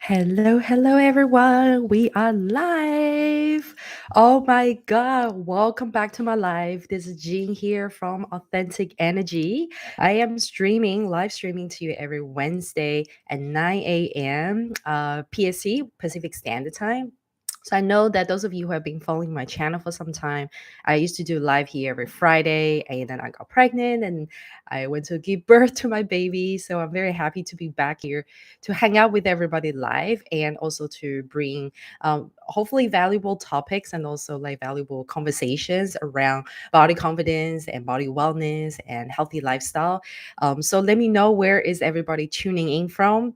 Hello, hello, everyone. We are live. Oh my God. Welcome back to my live. This is Jean here from Authentic Energy. I am live streaming to you every Wednesday at 9 a.m. PST, Pacific Standard Time. So I know that those of you who have been following my channel for some time, I used to do live here every Friday, and then I got pregnant and I went to give birth to my baby. So I'm very happy to be back here to hang out with everybody live and also to bring hopefully valuable topics and also like valuable conversations around body confidence and body wellness and healthy lifestyle. So let me know, where is everybody tuning in from?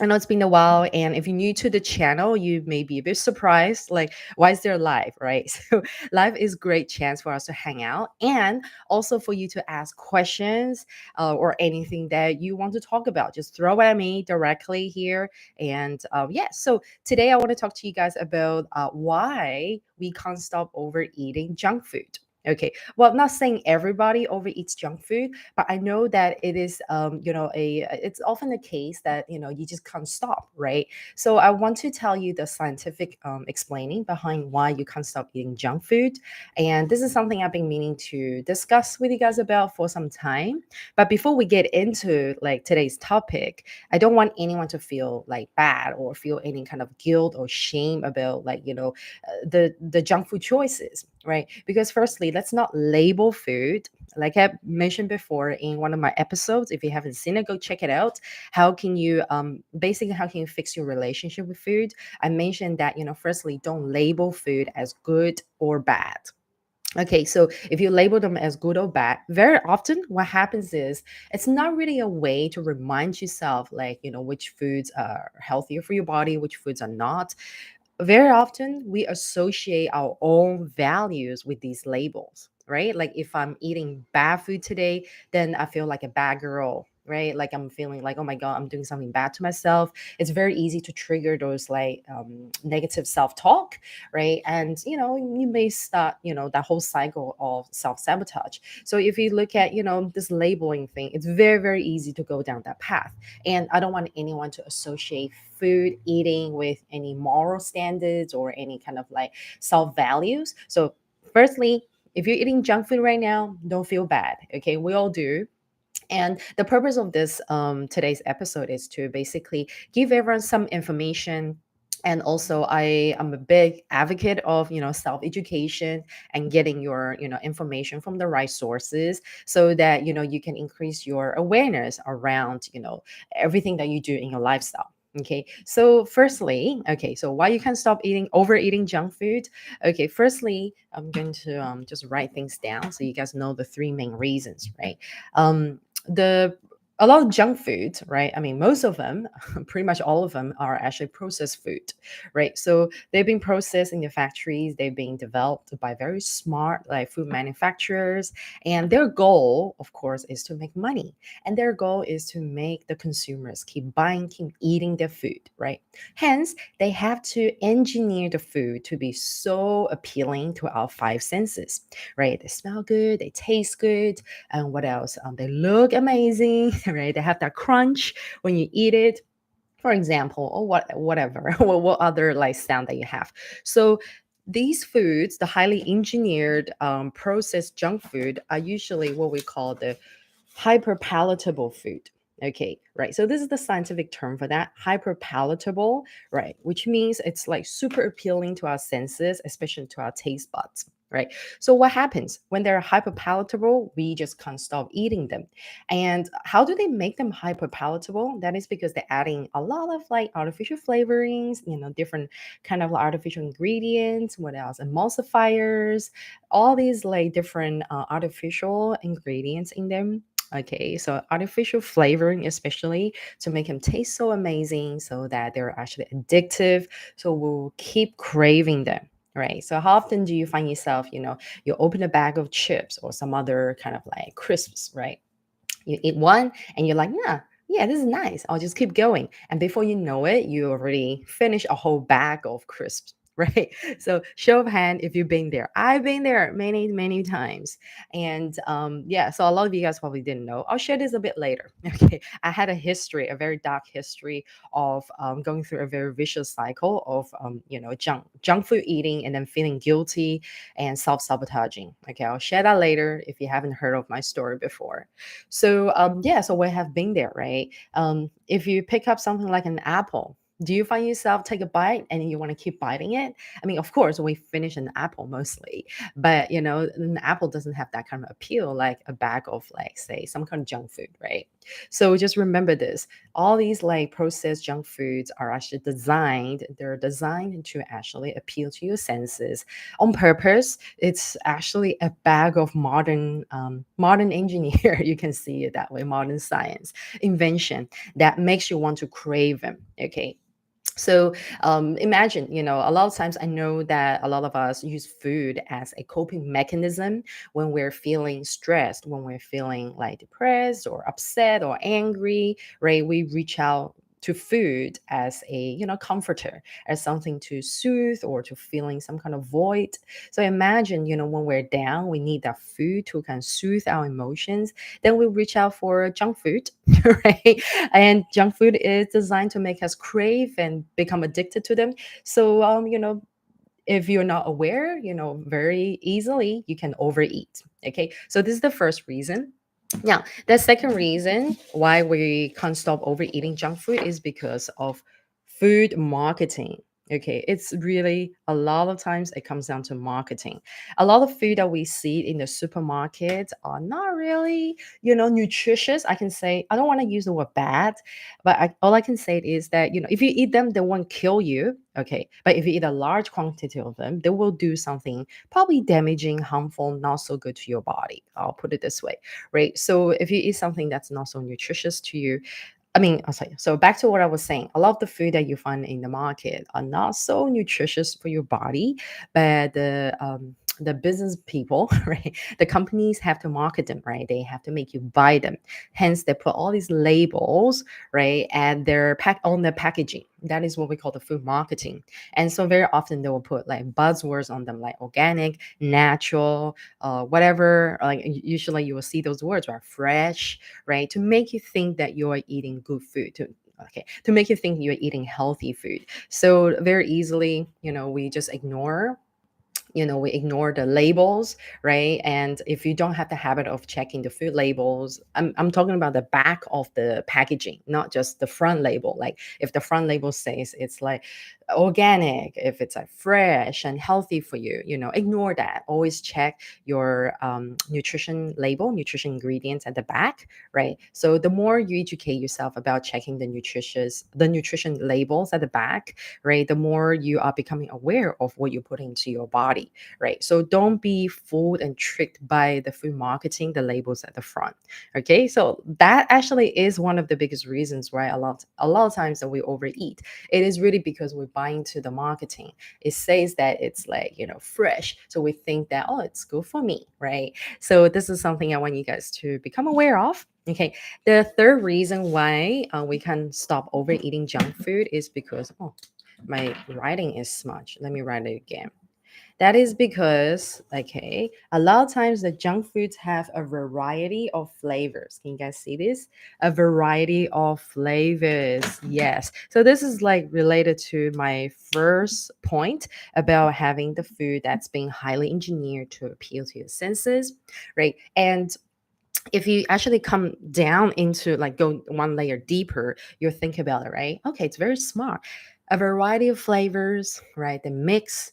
I know it's been a while, and if you're new to the channel, you may be a bit surprised. Like, why is there live, right? So, live is great chance for us to hang out, and also for you to ask questions or anything that you want to talk about. Just throw it at me directly here. And yeah, so today I want to talk to you guys about why we can't stop overeating junk food. Okay, well, I'm not saying everybody overeats junk food, but I know that it is it's often the case that you just can't stop, right? So I want to tell you the scientific explaining behind why you can't stop eating junk food. And this is something I've been meaning to discuss with you guys about for some time. But before we get into like today's topic, I don't want anyone to feel like bad or feel any kind of guilt or shame about the junk food choices, right? Because firstly, let's not label food. Like I mentioned before in one of my episodes, if you haven't seen it, go check it out. How can you basically how can you fix your relationship with food? I mentioned that, firstly, don't label food as good or bad. Okay, so if you label them as good or bad, very often what happens is it's not really a way to remind yourself, like, which foods are healthier for your body, which foods are not. Very often we associate our own values with these labels, right? Like if I'm eating bad food today, then I feel like a bad girl, right? Like I'm feeling like, oh my God, I'm doing something bad to myself. It's very easy to trigger those like negative self-talk, right? And you may start that whole cycle of self-sabotage. So if you look at this labeling thing, it's very, very easy to go down that path. And I don't want anyone to associate food eating with any moral standards or any kind of like self values. So, firstly, if you're eating junk food right now, don't feel bad. Okay, we all do. And the purpose of this today's episode is to basically give everyone some information. And also, I am a big advocate of self education and getting your information from the right sources, so that you can increase your awareness around everything that you do in your lifestyle. Okay, so firstly, okay, so why you can stop overeating junk food? Okay, firstly, I'm going to just write things down so you guys know the three main reasons, right? The A lot of junk food, right? I mean, most of them, pretty much all of them, are actually processed food, right? So they've been processed in the factories. They've been developed by very smart like food manufacturers, and their goal, of course, is to make money. And their goal is to make the consumers keep buying, keep eating their food, right? Hence, they have to engineer the food to be so appealing to our five senses, right? They smell good, they taste good, and what else? They look amazing, right? They have that crunch when you eat it, for example, or whatever, what other like sound that you have. So these foods, the highly engineered, processed junk food, are usually what we call the hyperpalatable food. Okay, right. So this is the scientific term for that, hyperpalatable, right? Which means it's like super appealing to our senses, especially to our taste buds, right? So what happens when they're hyperpalatable? We just can't stop eating them. And how do they make them hyperpalatable? That is because they're adding a lot of like artificial flavorings, different kind of artificial ingredients. What else? Emulsifiers, all these like different artificial ingredients in them. Okay, so artificial flavoring, especially to make them taste so amazing, so that they're actually addictive. So we'll keep craving them. Right. So how often do you find yourself, you open a bag of chips or some other kind of like crisps, right? You eat one and you're like, nah, yeah, this is nice. I'll just keep going. And before you know it, you already finish a whole bag of crisps. right? So show of hand if you've been there. I've been there many, many times. And yeah, so a lot of you guys probably didn't know. I'll share this a bit later. Okay. I had a history, a very dark history of going through a very vicious cycle of junk food eating and then feeling guilty and self-sabotaging. Okay, I'll share that later if you haven't heard of my story before. So yeah, so we have been there, right? If you pick up something like an apple, do you find yourself take a bite and you want to keep biting it? I mean, of course, we finish an apple mostly, but an apple doesn't have that kind of appeal like a bag of, like, say, some kind of junk food, right? So just remember this: all these like processed junk foods are actually they're designed to actually appeal to your senses on purpose. It's actually a bag of modern engineer. You can see it that way, modern science invention that makes you want to crave them. Okay, so imagine, a lot of times I know that a lot of us use food as a coping mechanism when we're feeling stressed, when we're feeling like depressed or upset or angry, right? We reach out to food as a comforter, as something to soothe or to feeling some kind of void. So imagine, when we're down, we need that food to kind of soothe our emotions. Then we reach out for junk food, right? And junk food is designed to make us crave and become addicted to them. So if you're not aware, very easily you can overeat. Okay, so this is the first reason. Now, the second reason why we can't stop overeating junk food is because of food marketing. Okay, it's really a lot of times it comes down to marketing. A lot of food that we see in the supermarket are not really, nutritious. I can say, I don't want to use the word bad, but all I can say is that, if you eat them, they won't kill you. Okay, but if you eat a large quantity of them, they will do something probably damaging, harmful, not so good to your body. I'll put it this way, right? So if you eat something that's not so nutritious to you, I mean, I'll tell you. So back to what I was saying, a lot of the food that you find in the market are not so nutritious for your body, but the business people, right? The companies have to market them, right? They have to make you buy them. Hence, they put all these labels, right, and their pack on their packaging. That is what we call the food marketing. And so very often they will put like buzzwords on them, like organic, natural, whatever. Like usually you will see those words, right? Fresh, right? To make you think that you are eating good food. To make you think you're eating healthy food. So very easily, we just ignore we ignore the labels, right? And if you don't have the habit of checking the food labels, I'm talking about the back of the packaging, not just the front label. Like if the front label says it's like organic, if it's like fresh and healthy for you, ignore that. Always check your nutrition label, nutrition ingredients at the back, right? So the more you educate yourself about checking the nutrition labels at the back, right, the more you are becoming aware of what you're putting into your body, right? So don't be fooled and tricked by the food marketing, the labels at the front. Okay, so that actually is one of the biggest reasons why a lot of times that we overeat. It is really because we buy into the marketing. It says that it's like fresh, so we think that, oh, it's good for me, right? So this is something I want you guys to become aware of. Okay, the third reason why we can stop overeating junk food is because, oh, my writing is smudged. Let me write it again. That is because, okay, a lot of times the junk foods have a variety of flavors. Can you guys see this? A variety of flavors. Yes. So this is like related to my first point about having the food that's being highly engineered to appeal to your senses, right? And if you actually come down into, like, go one layer deeper, you think about it, right? Okay, it's very smart. A variety of flavors, right? The mix,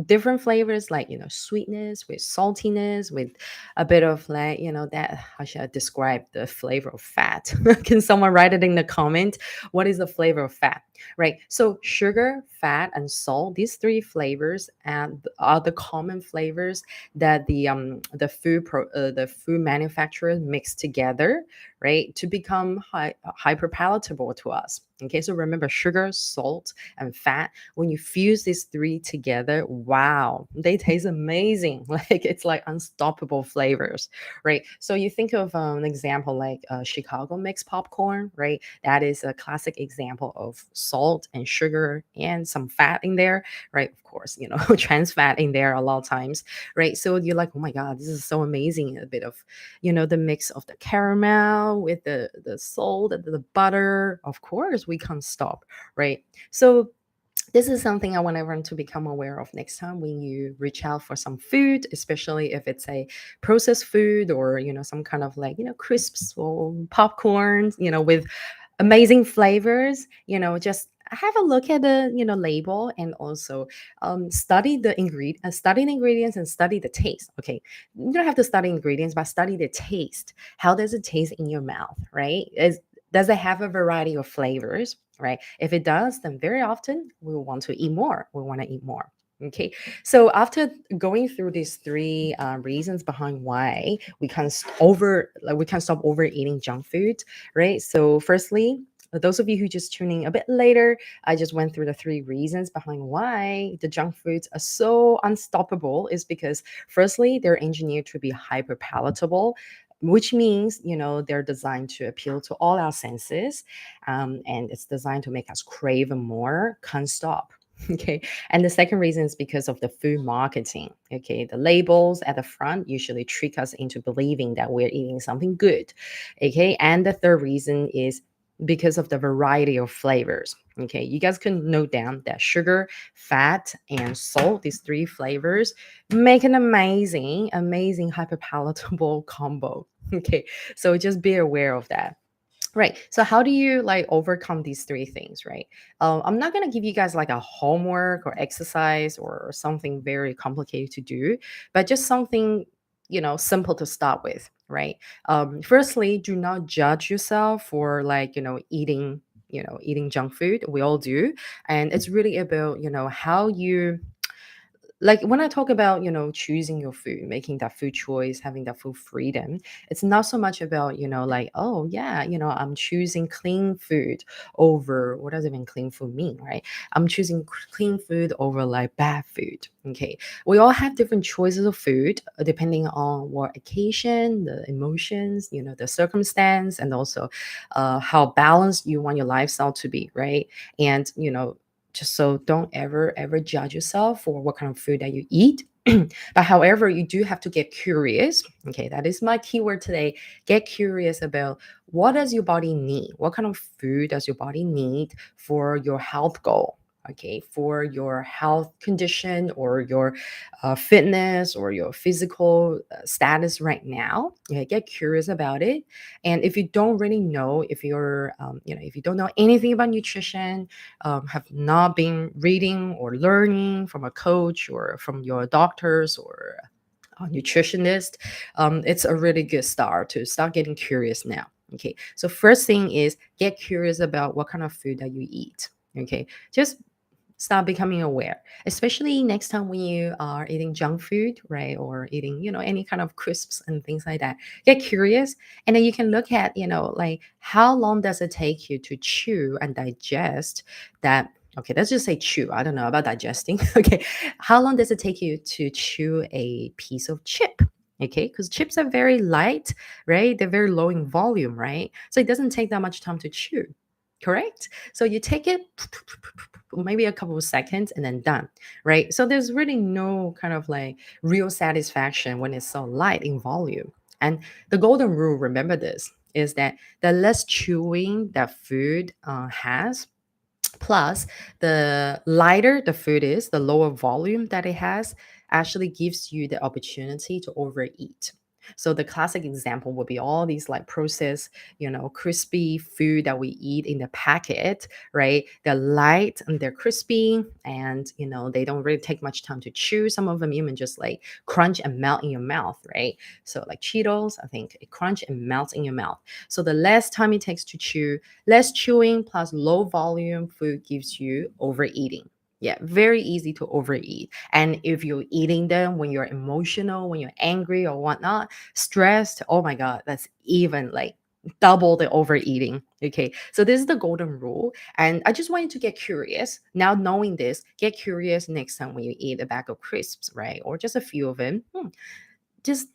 different flavors, like, sweetness with saltiness, with a bit of, like, that, how should I describe the flavor of fat? Can someone write it in the comment? What is the flavor of fat? Right. So sugar, fat, and salt, these three flavors and are the common flavors that the food manufacturers mix together, right, to become hyper palatable to us. Okay, so remember, sugar, salt, and fat, when you fuse these three together, wow, they taste amazing. Like it's like unstoppable flavors, right? So you think of an example like Chicago mixed popcorn, right? That is a classic example of salt and sugar and some fat in there, right? Of course, trans fat in there a lot of times, right? So you're like, oh my God, this is so amazing. A bit of, the mix of the caramel with the salt and the butter. Of course, we can't stop, right? So this is something I want everyone to become aware of next time when you reach out for some food, especially if it's a processed food or some kind of like crisps or popcorn, with amazing flavors. Just have a look at the label, and also study the ingredients and study the taste. Okay, you don't have to study ingredients, but study the taste. How does it taste in your mouth, right? Does it have a variety of flavors, right? If it does, then very often we will want to eat more. We want to eat more. Okay, so after going through these three reasons behind why we can't stop overeating junk food, right? So, firstly, those of you who just tuning a bit later, I just went through the three reasons behind why the junk foods are so unstoppable. Is because, firstly, they're engineered to be hyper palatable, which means they're designed to appeal to all our senses, and it's designed to make us crave them more, can't stop. Okay, and the second reason is because of the food marketing. Okay, the labels at the front usually trick us into believing that we're eating something good. Okay, and the third reason is because of the variety of flavors. Okay, you guys can note down that sugar, fat, and salt, these three flavors, make an amazing hyper palatable combo. Okay, so just be aware of that. Right. So how do you like overcome these three things, right? I'm not gonna give you guys like a homework or exercise or something very complicated to do, but just something simple to start with, right? Firstly, do not judge yourself for like eating junk food. We all do, and it's really about how you like when I talk about choosing your food, making that food choice, having that food freedom. It's not so much about like, oh yeah, I'm choosing clean food over, what does even clean food mean, right? I'm choosing clean food over like bad food. Okay, we all have different choices of food depending on what occasion, the emotions, the circumstance, and also how balanced you want your lifestyle to be, right? And just so don't ever judge yourself for what kind of food that you eat. But however, you do have to get curious. Okay, that is my keyword today. Get curious about what does your body need? What kind of food does your body need for your health goal? Okay, for your health condition or your fitness or your physical status right now. Okay, get curious about it. And if you don't really know, if you're if you don't know anything about nutrition, have not been reading or learning from a coach or from your doctors or a nutritionist, it's a really good start to start getting curious now. Okay, so first thing is get curious about what kind of food that you eat. Okay, just start becoming aware, especially next time when you are eating junk food, right? Or eating, any kind of crisps and things like that. Get curious. And then you can look at, like how long does it take you to chew and digest that? Okay, let's just say chew. I don't know about digesting. Okay. How long does it take you to chew a piece of chip? Okay, because chips are very light, right? They're very low in volume, right? So it doesn't take that much time to chew. Correct? So you take it maybe a couple of seconds and then done, right? So there's really no kind of like real satisfaction when it's so light in volume. And the golden rule, remember this, is that the less chewing that food has, plus, the lighter the food is, the lower volume that it has, actually gives you the opportunity to overeat. So the classic example would be all these like processed, crispy food that we eat in the packet, right? They're light and they're crispy, and they don't really take much time to chew. Some of them even just like crunch and melt in your mouth, right? So like Cheetos, I think it crunch and melts in your mouth. So the less time it takes to chew, less chewing plus low volume food gives you overeating. Yeah, very easy to overeat. And if you're eating them when you're emotional, when you're angry or whatnot, stressed, oh my God, that's even like double the overeating. Okay, so this is the golden rule. And I just want you to get curious. Now, knowing this, get curious next time when you eat a bag of crisps, right? Or just a few of them. Just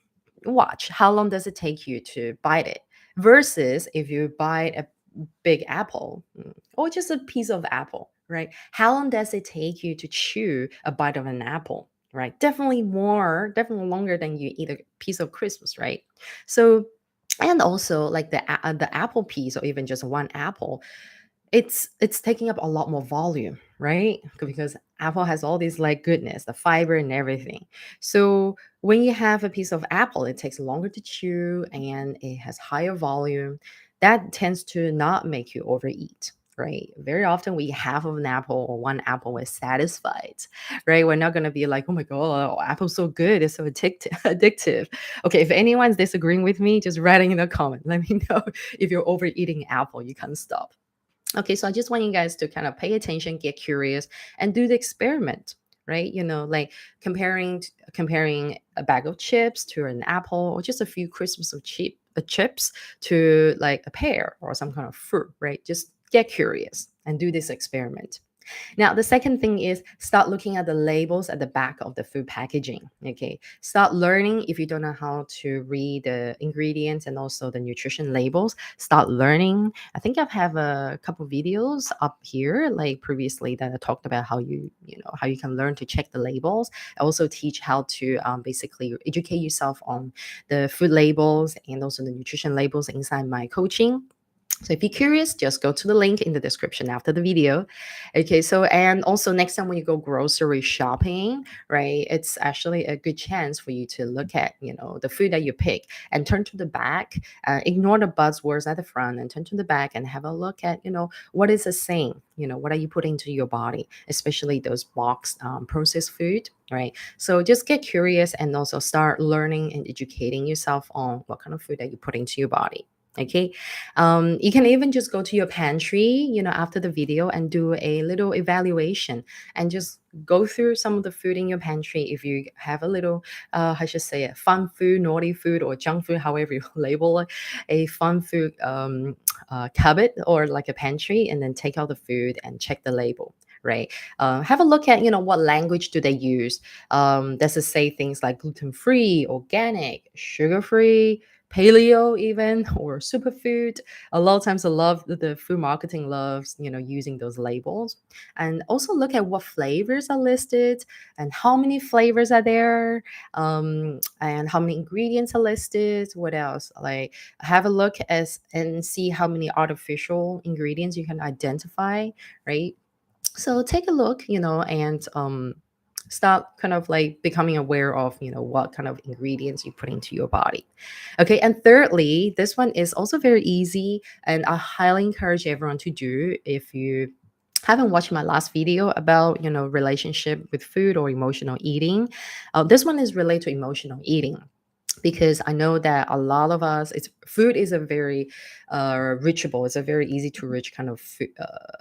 watch how long does it take you to bite it versus if you bite big apple, or just a piece of apple, right? How long does it take you to chew a bite of an apple, right? Definitely longer than you eat a piece of Christmas, right? So, and also like the apple piece or even just one apple, it's taking up a lot more volume, right? Because apple has all these like goodness, the fiber and everything. So when you have a piece of apple, it takes longer to chew and it has higher volume. That tends to not make you overeat, right? Very often we eat half of an apple or one apple, we're satisfied, right? We're not going to be like, oh my god, apple's so good, it's so addictive. Okay, if anyone's disagreeing with me, just writing in the comment, let me know. If you're overeating apple, you can't stop. Okay, so I just want you guys to kind of pay attention, get curious, and do the experiment, right? Like comparing a bag of chips to an apple, or just a few crisps of chips to like a pear or some kind of fruit, right? Just get curious and do this experiment. Now, the second thing is start looking at the labels at the back of the food packaging. Okay. Start learning if you don't know how to read the ingredients and also the nutrition labels. Start learning. I think I've have a couple videos up here, like previously, that I talked about how you can learn to check the labels. I also teach how to basically educate yourself on the food labels and also the nutrition labels inside my coaching. So if you're curious, just go to the link in the description after the video. Okay, so and also next time when you go grocery shopping, right, it's actually a good chance for you to look at, the food that you pick and turn to the back, ignore the buzzwords at the front and turn to the back and have a look at, what is it saying? What are you putting into your body, especially those boxed processed food, right? So just get curious and also start learning and educating yourself on what kind of food that you put into your body. Okay. You can even just go to your pantry, after the video and do a little evaluation and just go through some of the food in your pantry. If you have a little, I should say, a fun food, naughty food, or junk food, however you label it, a fun food cupboard or like a pantry, and then take out the food and check the label. Right. Have a look at, what language do they use? Does it say things like gluten free, organic, sugar free, paleo even, or superfood? A lot of times I love the food marketing loves, using those labels. And also look at what flavors are listed and how many flavors are there, and how many ingredients are listed. What else? Like have a look as and see how many artificial ingredients you can identify, right? So take a look, and start kind of like becoming aware of, what kind of ingredients you put into your body. Okay, and thirdly, this one is also very easy, and I highly encourage everyone to do. If you haven't watched my last video about, relationship with food or emotional eating, this one is related to emotional eating, because I know that a lot of us, it's food is a very reachable, it's a very easy to reach kind of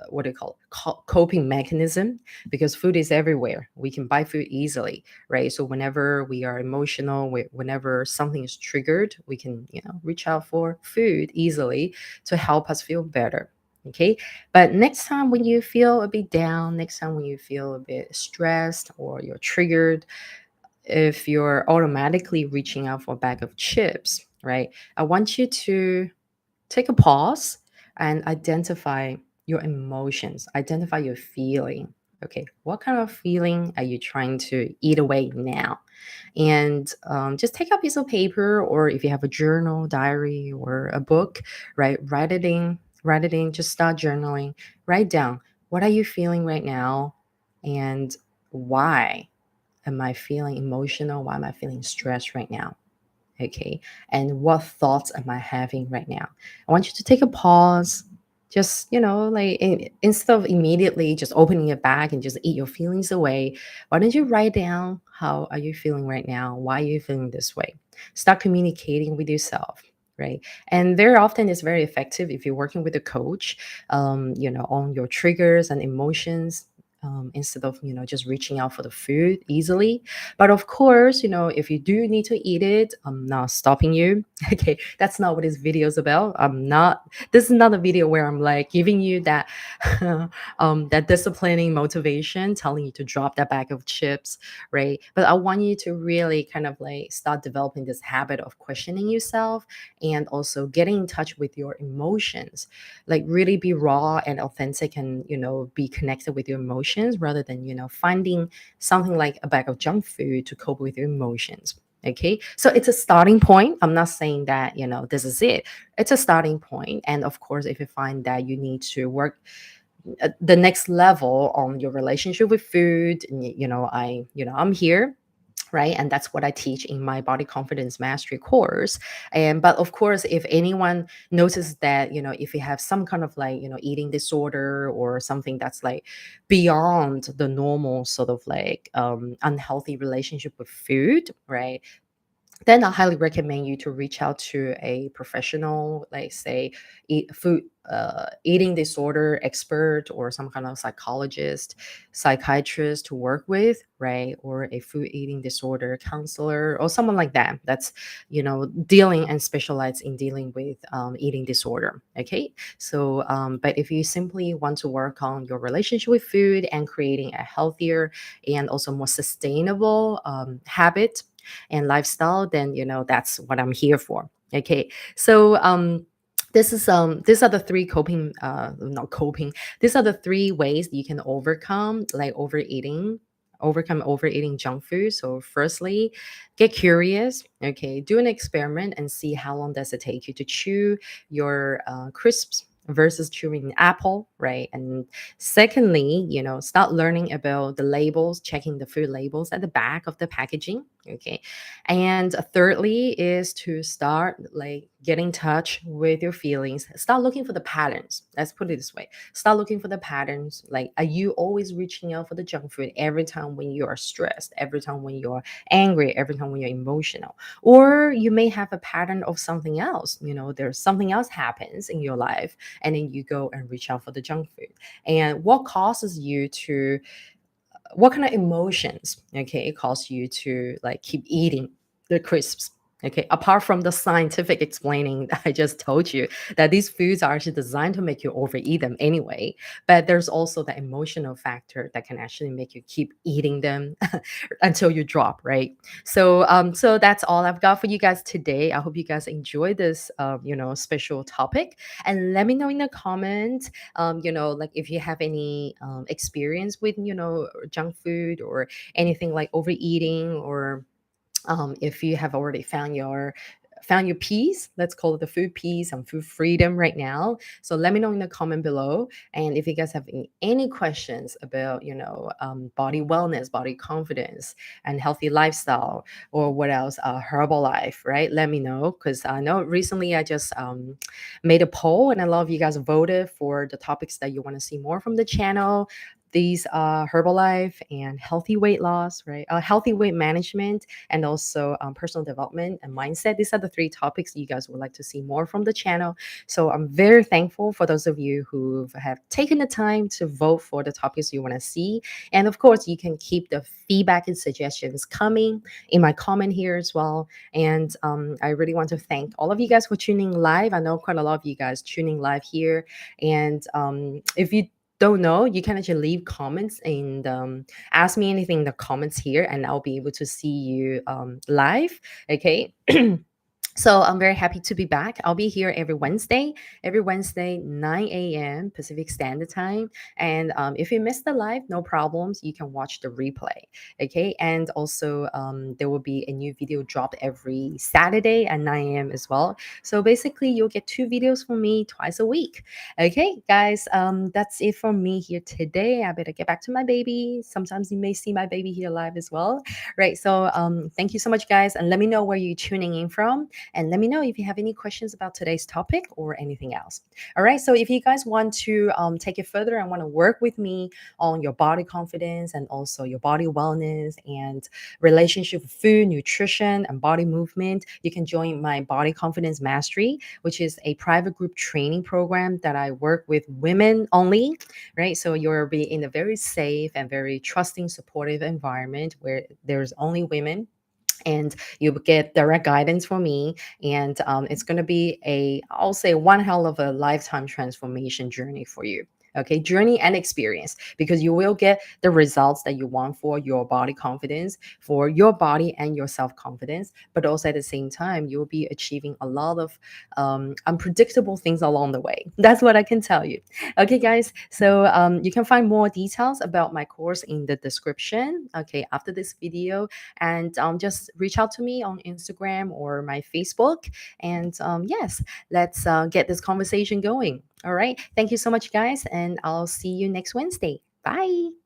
what do you call it? Coping mechanism, because food is everywhere. We can buy food easily, right? So whenever we are emotional, whenever something is triggered, we can, reach out for food easily to help us feel better. Okay. But next time when you feel a bit down, next time when you feel a bit stressed or you're triggered, if you're automatically reaching out for a bag of chips, right? I want you to take a pause and identify your emotions, identify your feeling. Okay, what kind of feeling are you trying to eat away now? And just take a piece of paper, or if you have a journal, diary, or a book, right? Write it in, write it in, just start journaling. Write down, what are you feeling right now, and why am I feeling emotional? Why am I feeling stressed right now? Okay. And what thoughts am I having right now? I want you to take a pause. Just, like instead of immediately just opening your bag and just eat your feelings away, why don't you write down how are you feeling right now? Why are you feeling this way? Start communicating with yourself. Right. And very often it's very effective if you're working with a coach, on your triggers and emotions. instead of just reaching out for the food easily. But of course, if you do need to eat it, I'm not stopping you. Okay, that's not what this video is about. I'm not. This is not a video where I'm like giving you that that disciplining motivation, telling you to drop that bag of chips, right? But I want you to really kind of like start developing this habit of questioning yourself and also getting in touch with your emotions. Like really be raw and authentic and be connected with your emotions rather than finding something like a bag of junk food to cope with your emotions. Okay, so it's a starting point. I'm not saying that this is it. It's a starting point, and of course if you find that you need to work the next level on your relationship with food, and I'm here, right? And that's what I teach in my body confidence mastery course. And but of course if anyone notices that if you have some kind of like eating disorder or something that's like beyond the normal sort of like unhealthy relationship with food, right, then I highly recommend you to reach out to a professional, like say eating disorder expert or some kind of psychologist, psychiatrist to work with, right? Or a food eating disorder counselor or someone like that. That's dealing and specialize in dealing with eating disorder. Okay, so but if you simply want to work on your relationship with food and creating a healthier and also more sustainable habit and lifestyle, then that's what I'm here for. Okay, so these are the three coping not coping these are the three ways that you can overcome like overeating junk food. So firstly, get curious. Okay, do an experiment and see how long does it take you to chew your crisps versus chewing an apple, right? And secondly, start learning about the labels, checking the food labels at the back of the packaging. Okay, and thirdly is to start like get in touch with your feelings. Start looking for the patterns. Let's put it this way. Start looking for the patterns. Like, are you always reaching out for the junk food every time when you are stressed, every time when you're angry, every time when you're emotional? Or you may have a pattern of something else. There's something else happens in your life, and then you go and reach out for the junk food. And what causes you to what kind of emotions, okay, it causes you to like keep eating the crisps? Okay, apart from the scientific explaining that I just told you, that these foods are actually designed to make you overeat them anyway, but there's also the emotional factor that can actually make you keep eating them until you drop, right? So that's all I've got for you guys today. I hope you guys enjoy this special topic, and let me know in the comments like if you have any experience with junk food or anything like overeating, or if you have already found your peace. Let's call it the food peace and food freedom right now. So let me know in the comment below. And if you guys have any questions about body wellness, body confidence, and healthy lifestyle, or what else, Herbalife, right, let me know, because I know recently I just made a poll and a lot of you guys voted for the topics that you want to see more from the channel. These are Herbalife and healthy weight loss, right? Healthy weight management, and also personal development and mindset. These are the three topics you guys would like to see more from the channel. So I'm very thankful for those of you who have taken the time to vote for the topics you want to see. And of course, you can keep the feedback and suggestions coming in my comment here as well. And I really want to thank all of you guys for tuning live. I know quite a lot of you guys tuning live here. And if you don't know, you can actually leave comments and ask me anything in the comments here, and I'll be able to see you live. Okay. So I'm very happy to be back. I'll be here every Wednesday, 9 a.m. Pacific Standard Time. And if you missed the live, no problems. You can watch the replay. Okay. And also, there will be a new video dropped every Saturday at 9 a.m. as well. So basically, you'll get 2 videos from me twice a week. Okay, guys, that's it from me here today. I better get back to my baby. Sometimes you may see my baby here live as well. Right. So thank you so much, guys. And let me know where you're tuning in from. And let me know if you have any questions about today's topic or anything else. All right. So if you guys want to take it further and want to work with me on your body confidence and also your body wellness and relationship with food, nutrition, and body movement, you can join my Body Confidence Mastery, which is a private group training program that I work with women only, right? So you'll be in a very safe and very trusting, supportive environment where there's only women, and you get direct guidance from me. And it's going to be I'll say, one hell of a lifetime transformation journey for you. Okay, journey and experience, because you will get the results that you want for your body confidence, for your body and your self confidence. But also at the same time, you will be achieving a lot of unpredictable things along the way. That's what I can tell you. Okay, guys. So you can find more details about my course in the description. Okay, after this video, and just reach out to me on Instagram or my Facebook. And yes, let's get this conversation going. All right. Thank you so much, guys. And I'll see you next Wednesday. Bye.